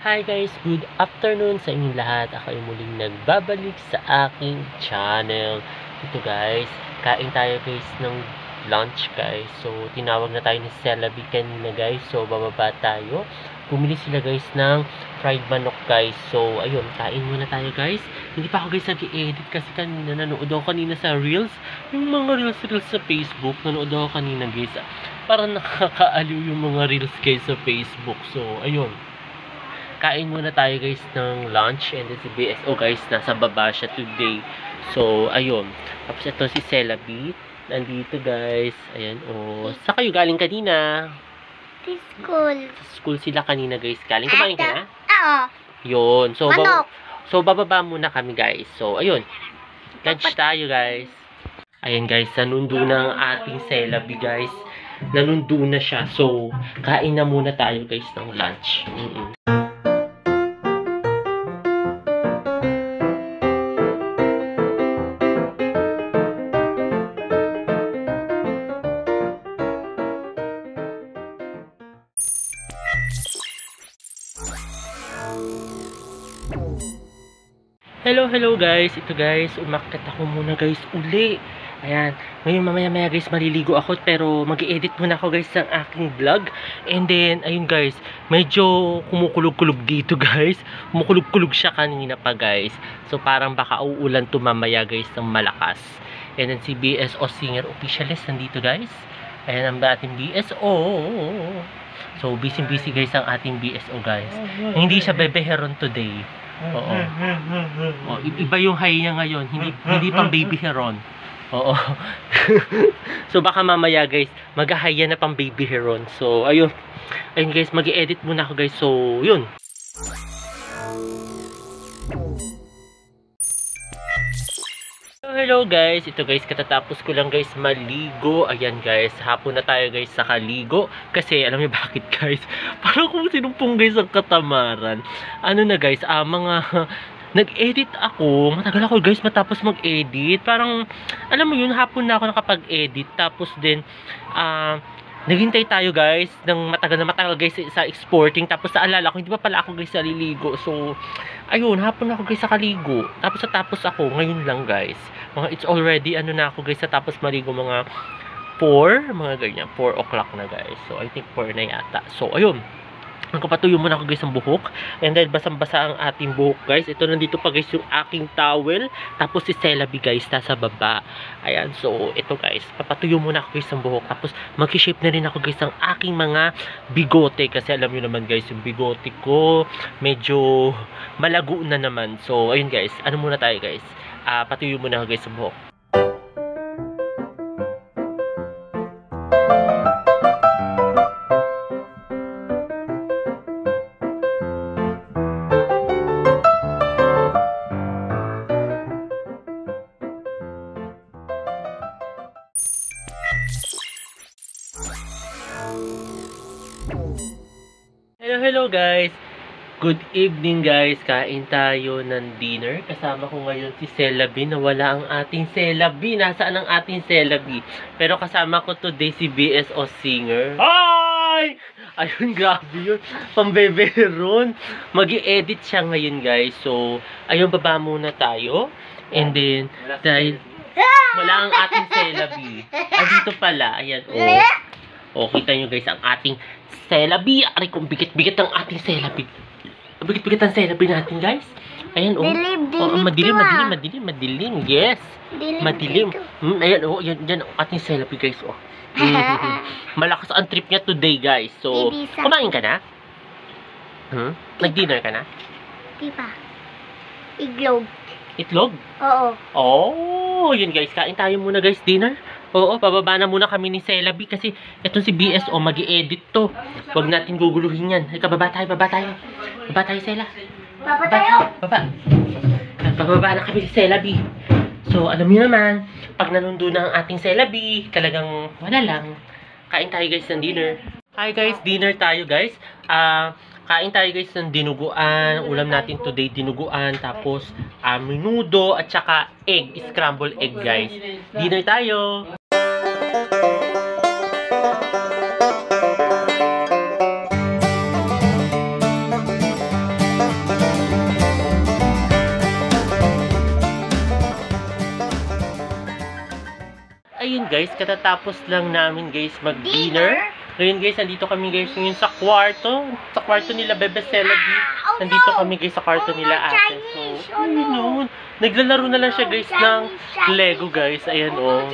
Hi guys, good afternoon sa inyong lahat. Ako ay muling nagbabalik sa aking channel. Ito guys, kain tayo guys ng lunch guys. So, tinawag na tayo ni Celabi kanina guys. So, bababa tayo. Bumili sila guys ng fried manok guys. So, ayun, kain muna tayo guys. Hindi pa ako guys nag-i-edit kasi kanina nanood ako kanina sa Reels. Yung mga Reels sa Facebook, nanood ako kanina guys. Parang nakakaaliw yung mga Reels guys sa Facebook. So, ayun. Kain muna tayo guys ng lunch, and then si BSO guys nasa baba siya today. So ayun, tapos ito si Celabi nandito guys. Ayan sa kayo galing kanina? School. Sa school sila kanina guys. Galing, kumain ka na? Oo. Yun, so Manok. bababa muna kami guys. So ayun, lunch tayo guys. Ayan guys, nanundo na ang ating Celabi guys. Nanundo na siya. So kain na muna tayo guys ng lunch. Hello guys, ito guys, umakyat ako muna guys uli. Ayan, ngayon mamaya guys maliligo ako, pero mag-i-edit muna ako guys ng aking vlog. And then, ayun guys, medyo kumukulog-kulog dito guys. Kumukulog-kulog siya kanina pa guys. So parang baka uulan to mamaya guys ng malakas. And then si BSO Singer Officialist nandito guys. Ayan ang ating BSO. So busy guys ang ating BSO guys. Hindi siya bebeheron today. Oo. Iba yung high niya ngayon, hindi pang baby heron. Oo. So baka mamaya guys, mag-high na pang baby heron. So ayun guys, mag-i-edit muna ako guys. So yun. Hello guys, ito guys, katatapos ko lang guys maligo. Ayan guys, hapon na tayo guys sa kaligo. Kasi alam niyo bakit guys? Parang kung sinumpong guys ang katamaran. Ano na guys, mga nag-edit ako. Matagal ako guys matapos mag-edit. Parang alam mo yun, hapon na ako nakapag-edit. Tapos din naghintay tayo guys ng matagal guys sa exporting. Tapos naalala ko, hindi pa pala ako guys naliligo. So ayun, hapon ako guys sa kaligo. Tapos ako ngayon lang guys. It's already na ako guys, tapos maligo mga 4, mga ganyan, 4 o'clock na guys. So I think 4 na yata. So ayun, nagpapatuyo muna ako guys ng buhok. And then basang-basa ang ating buhok guys. Ito, nandito pa guys yung aking towel. Tapos si Celabi guys nasa baba. Ayan, so ito guys, papatuyo muna ako guys ng buhok. Tapos mag-shape na rin ako guys ng aking mga bigote. Kasi alam nyo naman guys, yung bigote ko medyo malago na naman. So ayun guys, ano muna tayo guys, patuyo muna ako guys sa buhok. Hello guys, good evening guys. Kain tayo ng dinner. Kasama ko ngayon si Celabi. Nawala ang ating Celabi. Nasaan ang ating Celabi? Pero kasama ko today si BSO Singer. Hi! Ayun, grabe yun, pambeberon. Mag-i-edit siya ngayon guys. So ayun, baba muna tayo. And then dahil wala ang ating Celabi, dito pala. Ayan, kita nyo guys ang ating Celabi. Aray kung bigat-bigat ang ating Celabi. Bigat-bigat ang Celabi natin guys. Ayan madilim. Yes. Madilim. Ayan yan ang ating Celabi guys. Malakas ang trip niya today guys. So, kumain ka na? Nag-dinner ka na? Di ba? Itlog? Oo. Yun guys, kain tayo muna guys, dinner. Oo, pababa na muna kami ni Celabi kasi itong si BSO mag-i-edit to. Huwag natin guguluhin yan. Baba tayo. Baba tayo, Cela. Pababa na kami ni Celabi. So, alam niyo naman, pag nanundo na ang ating Celabi, talagang wala lang. Kain tayo guys ng dinner. Hi guys, dinner tayo guys. Kain tayo guys ng dinuguan. Ulam natin today dinuguan, tapos menudo at saka egg, scrambled egg guys. Dinner tayo. guys, katatapos lang namin guys mag-dinner. Ngayon guys, nandito kami guys ngayon sa kwarto. Sa kwarto nila Bebe Celebi. Nandito kami guys sa kwarto nila ate. So, ayun. Naglalaro na lang siya guys ng Lego guys. Ayan oh.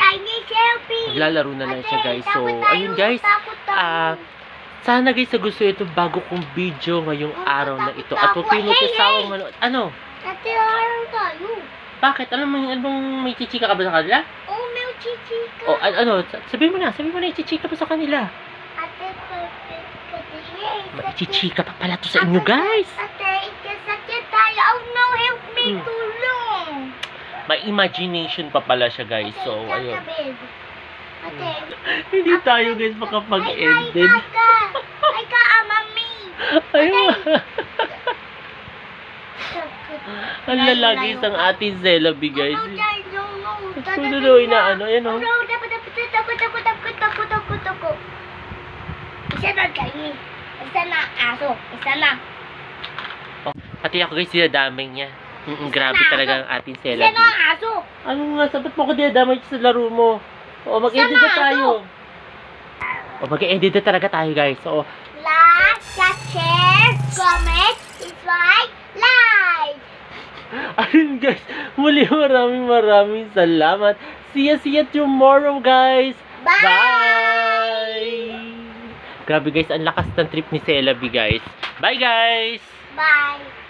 Naglalaro na lang siya guys. So, ayun guys. Sana guys, gusto ito bago kong video ngayong araw na ito. At huwag kayo magkasawang manood. Ano? Ate, araw tayo. Bakit? Alam mo may chichika ka ba sa kanila? Oh, may chichika. O ano? Sabihin mo na chichika pa sa kanila. Ate, perfect ka din. May chichika pa pala to sa inyo guys. Ate, ikasakit tayo. Oh no, help me, tulong. May imagination pa pala siya guys. So, ayun. Ate, Hindi tayo guys makapag-ended. ay ka, mami. Ayun. Ang lalagis ang ating Celebi guys. Tuloy na ano. Ayan o. Isa na kayo. Isa na aso. Isa na. Pati ako guys, dinadamay niya. Grabe talaga ang ating Isa Celebi. na aso. Ano nga, sabat mo ko dinadamay sa laro mo? O, mag-edit na tayo. O, mag-edit na talaga tayo guys. So, Like, share, comment, subscribe, like. ayun guys, muli maraming salamat. See ya tomorrow guys. Bye! Bye! Grabe guys, ang lakas ng trip ni Celebi guys. Bye guys! Bye.